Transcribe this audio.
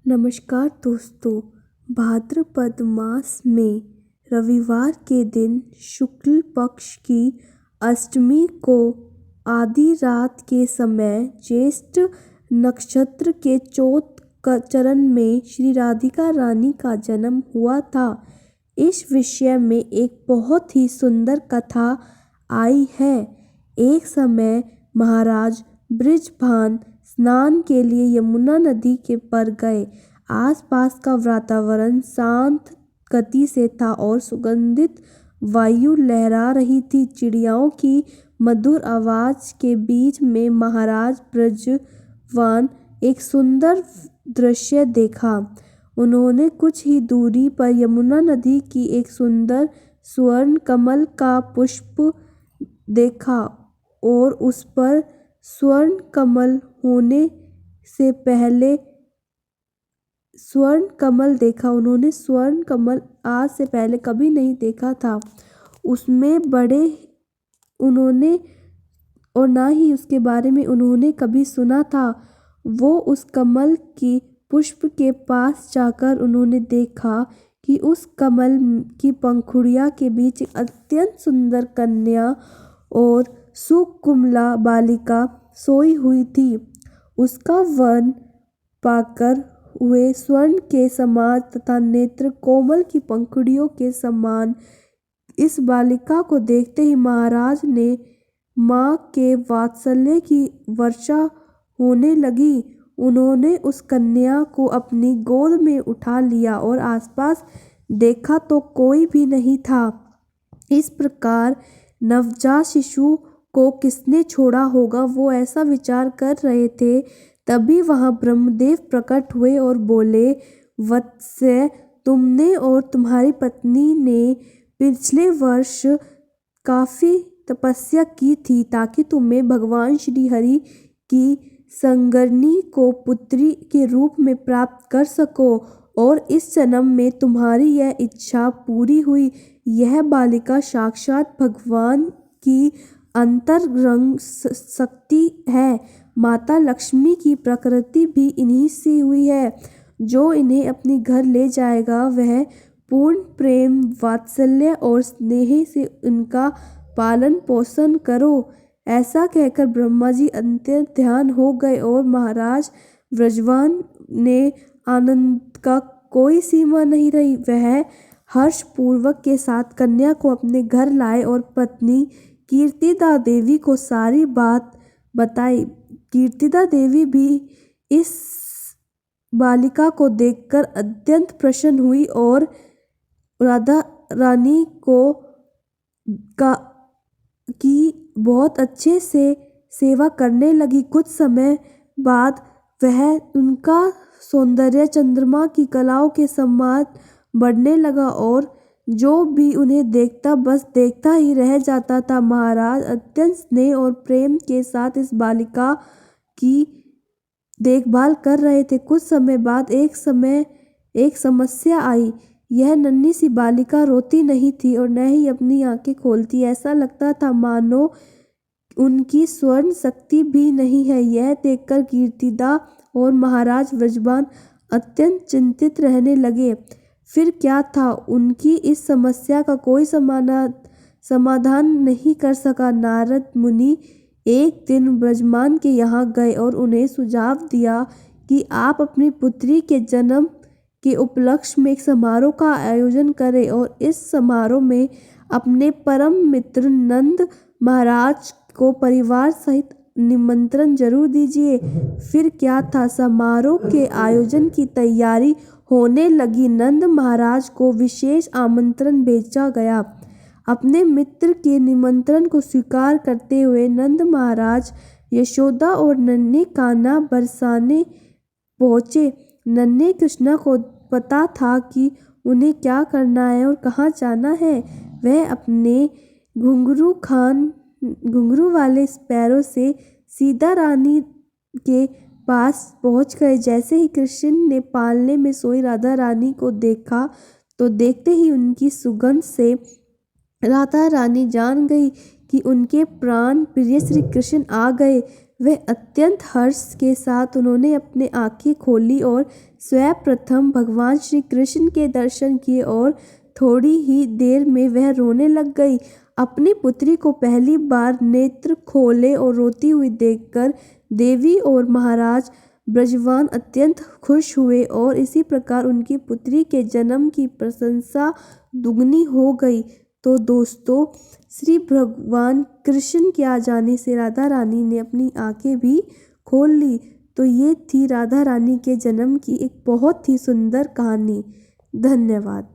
नमस्कार दोस्तों। भाद्रपद मास में रविवार के दिन शुक्ल पक्ष की अष्टमी को आधी रात के समय ज्येष्ठ नक्षत्र के चौथ चरण में श्री राधिका रानी का जन्म हुआ था। इस विषय में एक बहुत ही सुंदर कथा आई है। एक समय महाराज बृषभान स्नान के लिए यमुना नदी के पर गए। आसपास का वातावरण शांत गति से था और सुगंधित वायु लहरा रही थी। चिड़ियाओं की मधुर आवाज के बीच में महाराज बृषभान एक सुंदर दृश्य देखा। उन्होंने कुछ ही दूरी पर यमुना नदी की एक सुंदर स्वर्ण कमल का पुष्प देखा और उस पर स्वर्ण कमल होने से पहले स्वर्ण कमल देखा। उन्होंने स्वर्ण कमल आज से पहले कभी नहीं देखा था। उसमें बड़े उन्होंने और ना ही उसके बारे में उन्होंने कभी सुना था। वो उस कमल की पुष्प के पास जाकर उन्होंने देखा कि उस कमल की पंखुड़ियों के बीच एक अत्यंत सुंदर कन्या और सुकुमाला बालिका सोई हुई थी। उसका वर्ण पाकर हुए स्वर्ण के समान तथा नेत्र कोमल की पंखुड़ियों के समान। इस बालिका को देखते ही महाराज ने माँ के वात्सल्य की वर्षा होने लगी। उन्होंने उस कन्या को अपनी गोद में उठा लिया और आसपास देखा तो कोई भी नहीं था। इस प्रकार नवजात शिशु को किसने छोड़ा होगा, वो ऐसा विचार कर रहे थे। तभी वहाँ ब्रह्मदेव प्रकट हुए और बोले, वत्स्य, तुमने और तुम्हारी पत्नी ने पिछले वर्ष काफ़ी तपस्या की थी ताकि तुम्हें भगवान श्री हरि की संगरनी को पुत्री के रूप में प्राप्त कर सको और इस जन्म में तुम्हारी यह इच्छा पूरी हुई। यह बालिका साक्षात भगवान की अंतरंग शक्ति है। माता लक्ष्मी की प्रकृति भी इन्हीं से हुई है। जो इन्हें अपने घर ले जाएगा वह पूर्ण प्रेम वात्सल्य और स्नेह से इनका पालन पोषण करो। ऐसा कहकर ब्रह्मा जी अत्यंत ध्यान हो गए और महाराज बृषभान ने आनंद का कोई सीमा नहीं रही। वह हर्षपूर्वक के साथ कन्या को अपने घर लाए और पत्नी कीर्तिदा देवी को सारी बात बताई। कीर्तिदा देवी भी इस बालिका को देखकर अत्यंत प्रसन्न हुई और राधा रानी की बहुत अच्छे से सेवा करने लगी। कुछ समय बाद वह उनका सौंदर्य चंद्रमा की कलाओं के समान बढ़ने लगा और जो भी उन्हें देखता बस देखता ही रह जाता था। महाराज अत्यंत स्नेह और प्रेम के साथ इस बालिका की देखभाल कर रहे थे। कुछ समय बाद एक समस्या आई। यह नन्ही सी बालिका रोती नहीं थी और न ही अपनी आंखें खोलती। ऐसा लगता था मानो उनकी स्वर्ण शक्ति भी नहीं है। यह देखकर कीर्तिदा और महाराज बृषभान अत्यंत चिंतित रहने लगे। फिर क्या था, उनकी इस समस्या का कोई समाधान नहीं कर सका। नारद मुनि एक दिन बृषभान के यहाँ गए और उन्हें सुझाव दिया कि आप अपनी पुत्री के जन्म के उपलक्ष्य में एक समारोह का आयोजन करें और इस समारोह में अपने परम मित्र नंद महाराज को परिवार सहित निमंत्रण जरूर दीजिए। फिर क्या था, समारोह के आयोजन की तैयारी होने लगी। नंद महाराज को विशेष आमंत्रण भेजा गया। अपने मित्र के निमंत्रण को स्वीकार करते हुए नंद महाराज यशोदा और नन्हे कान्हा बरसाने पहुँचे। नन्हे कृष्णा को पता था कि उन्हें क्या करना है और कहाँ जाना है। वह अपने घुंघरू वाले स्पैरो से सीधा रानी के पास पहुंच गए। जैसे ही कृष्ण ने पालने में सोई राधा रानी को देखा तो देखते ही उनकी सुगंध से राधा रानी जान गई कि उनके प्राण प्रिय श्री कृष्ण आ गए। वह अत्यंत हर्ष के साथ उन्होंने अपनी आंखें खोली और सर्वप्रथम भगवान श्री कृष्ण के दर्शन किए और थोड़ी ही देर में वह रोने लग गई। अपनी पुत्री को पहली बार नेत्र खोले और रोती हुई देखकर देवी और महाराज ब्रजवान अत्यंत खुश हुए और इसी प्रकार उनकी पुत्री के जन्म की प्रशंसा दुगनी हो गई। तो दोस्तों, श्री भगवान कृष्ण के आ जाने से राधा रानी ने अपनी आंखें भी खोल ली। तो ये थी राधा रानी के जन्म की एक बहुत ही सुंदर कहानी। धन्यवाद।